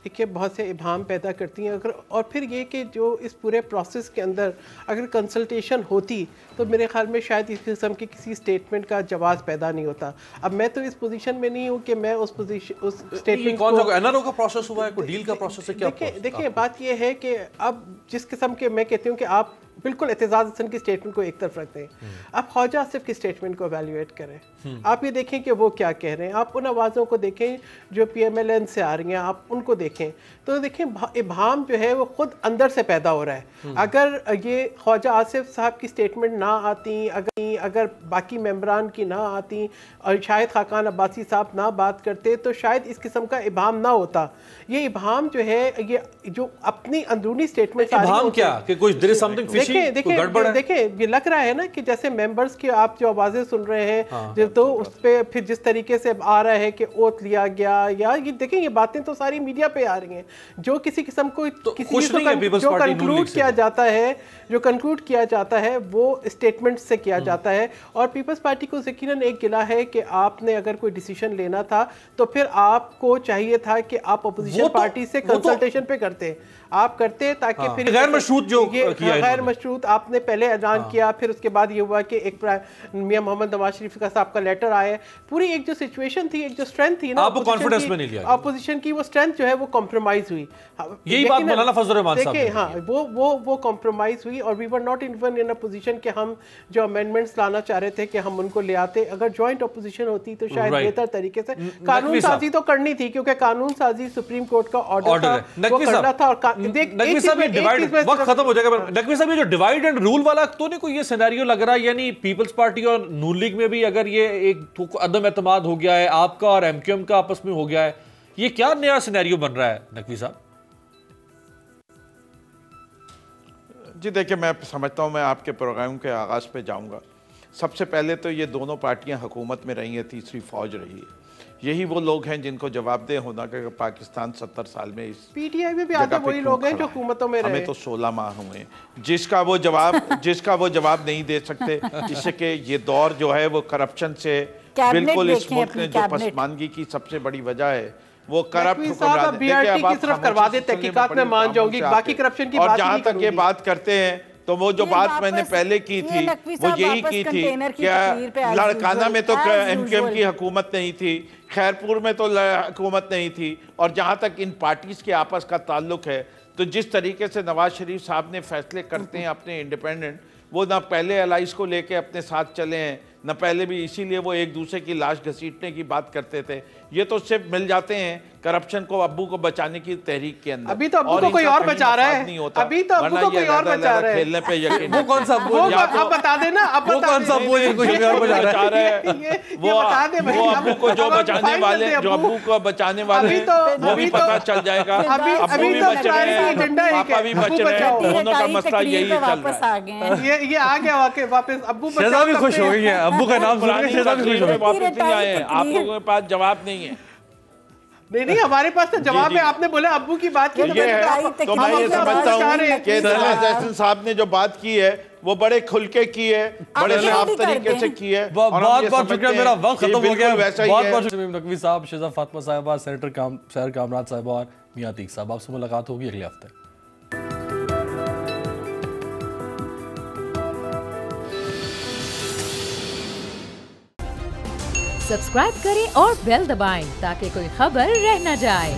دیکھیے بہت سے ابہام پیدا کرتی ہیں. اور پھر یہ کہ جو اس پورے پروسیس کے اندر اگر کنسلٹیشن ہوتی تو میرے خیال میں شاید اس قسم کی کسی سٹیٹمنٹ کا جواز پیدا نہیں ہوتا. اب میں تو اس پوزیشن میں نہیں ہوں کہ میں اس سٹیٹمنٹ کون سا NRO کا پروسیس ہوا ہے, کوئی ڈیل کا پروسیس ہے کیا؟ دیکھیں بات یہ ہے کہ اب جس قسم کے میں کہتی ہوں کہ آپ بالکل اعتزاز حسن کی اسٹیٹمنٹ کو ایک طرف رکھتے ہیں، آپ خواجہ آصف کی اسٹیٹمنٹ کو ایویلیویٹ کریں، آپ یہ دیکھیں کہ وہ کیا کہہ رہے ہیں، آپ ان آوازوں کو دیکھیں جو پی ایم ایل این سے آ رہی ہیں، آپ ان کو دیکھیں تو دیکھیں ابہام جو ہے وہ خود اندر سے پیدا ہو رہا ہے. اگر یہ خواجہ آصف صاحب کی اسٹیٹمنٹ نہ آتی، اگر باقی ممبران کی نہ آتی اور شاید خاقان عباسی صاحب نہ بات کرتے تو شاید اس قسم کا ابہام نہ ہوتا. یہ ابہام جو ہے یہ جو اپنی اندرونی اسٹیٹمنٹ ابہام کیا کہ کوئی there is something fishy، کوئی گڑبڑ ہے. دیکھیں یہ لگ رہا ہے نا کہ جیسے ممبرز کی آپ جو آوازیں سن رہے ہیں تو اس پہ پھر جس طریقے سے آ رہا ہے کہ اوت لیا گیا، یا یہ دیکھیں یہ باتیں تو ساری میڈیا پہ آ رہی ہیں، جو کسی قسم کو جو کنکلوڈ کیا جاتا ہے، جو کنکلوڈ کیا جاتا ہے وہ اسٹیٹمنٹ سے کیا جاتا ہے. اور پیپلز پارٹی کو یقیناً ایک گلہ ہے کہ آپ نے اگر کوئی ڈیسیژن لینا تھا تو پھر آپ کو چاہیے تھا کہ آپ اپوزیشن پارٹی سے کنسلٹیشن پہ کرتے، آپ کرتے تاکہ پھر غیر مشروط جو غیر مشروط آپ نے پہلے اعلان کیا، پھر اس کے بعد یہ ہوا کہ ایک میاں محمد نواز شریف کا صاحب کا لیٹر آیا، پوری ایک جو سچویشن تھی، ایک جو اسٹرینتھ تھی نا اپوزیشن کی، وہ اسٹرینتھ جو ہے وہ کمپرومائز ہوئی. یہی بات مولانا فضل الرحمان صاحب دیکھیں، ہاں وہ کمپرومائز ہوئی اور we were not even in a position کہ ہم جو امینڈمنٹس لانا چاہ رہے تھے کہ ہم ان کو لے آتے. اگر جوائنٹ اپوزیشن ہوتی تو شاید بہتر طریقے سے قانون سازی تو کرنی تھی، کیونکہ قانون سازی سپریم کورٹ کا آرڈر تھا، وہ کرنا تھا. اور وقت ختم ہو جائے گا. نقوی صاحب یہ جو ڈیوائیڈ اینڈ رول والا تو نہیں کوئی یہ سینیریو لگ رہا، یعنی پیپلز پارٹی اور نون لیگ میں بھی اگر یہ ایک عدم اعتماد ہو گیا ہے، آپ کا اور ایم کیو ایم کا آپس میں ہو گیا ہے، یہ کیا نیا سینیریو بن رہا ہے نقوی صاحب؟ جی دیکھیں، میں سمجھتا ہوں میں آپ کے پروگرام کے آغاز پہ جاؤں گا. سب سے پہلے تو یہ دونوں پارٹیاں حکومت میں رہی ہیں، تیسری فوج رہی ہے. یہی وہ لوگ ہیں جن کو جواب دہ ہونا کہ پاکستان 70 سال میں اس پی ٹی آئی میں بھی آتے وہی لوگ ہیں جو حکومتوں میں رہے. ہمیں تو 16 ماہ ہوئے ہیں جس کا وہ جواب نہیں دے سکتے. اس سے کہ یہ دور جو ہے وہ کرپشن سے بالکل اس ملک نے جو پسماندگی کی سب سے بڑی وجہ ہے وہ کرپٹ حکمران. بی آر ٹی کی صرف کروا دے، تحقیقات میں مان جاؤں گی، باقی کرپشن کی بات اور جہاں تک یہ بات کرتے ہیں تو وہ جو بات میں نے پہلے کی تھی وہ یہی کی تھی کہ لڑکانہ میں تو ایم کیو ایم کی حکومت نہیں تھی، خیرپور میں تو حکومت نہیں تھی. اور جہاں تک ان پارٹیز کے آپس کا تعلق ہے تو جس طریقے سے نواز شریف صاحب نے فیصلے کرتے ہیں اپنے انڈیپینڈنٹ، وہ نہ پہلے الائز کو لے کے اپنے ساتھ چلے ہیں، نہ پہلے بھی اسی لیے وہ ایک دوسرے کی لاش گھسیٹنے کی بات کرتے تھے. یہ تو صرف مل جاتے ہیں کرپشن کو ابو کو بچانے کی تحریک کے اندر. ابھی تو ابو کو کوئی اور بچا رہا ہے، ابھی تو ابو کو کوئی اور بچا رہا ہے. کھیلنے پہ یقین وہ کون سا ابو ہے؟ آپ بتا دیں نا، وہ کون سا ابو ہے کوئی اور بچا رہا ہے؟ وہ ابو کو جو بچانے والے، جو ابو کو بچانے والے ہیں وہ بھی پتہ چل جائے گا. ابو بھی بچ رہے ہیں، پاپا بھی بچ رہے ہیں، دونوں کا مسئلہ یہی چل رہا ہے. یہ آ گیا واپس ابو. شہزاد بھی خوش ہو گئی ہیں، ابو کا نام سن کے شہزاد بھی خوش ہو گئی. واپس نہیں آئے ہیں، آپ لوگوں کے پاس جواب نہیں ہے. نہیں ہمارے پاس تو جواب ہے. آپ نے بولا ابو کی بات کی تو میں یہ سمجھتا ہوں کہ نواز احسن صاحب نے جو بات کی ہے وہ بڑے کھل کے کی ہے، بڑے صاف طریقے سے کی ہے. بہت بہت شکریہ، میرا وقت ختم ہو گیا. بہت بہت شکریہ نقوی صاحب، شہزاد فاطمہ صاحبہ، سینیٹر سحر کامران صاحبہ اور میاں عتیق صاحب. آپ سے ملاقات ہوگی اگلے ہفتے. سبسکرائب کریں اور بیل دبائیں تاکہ کوئی خبر رہ نہ جائے.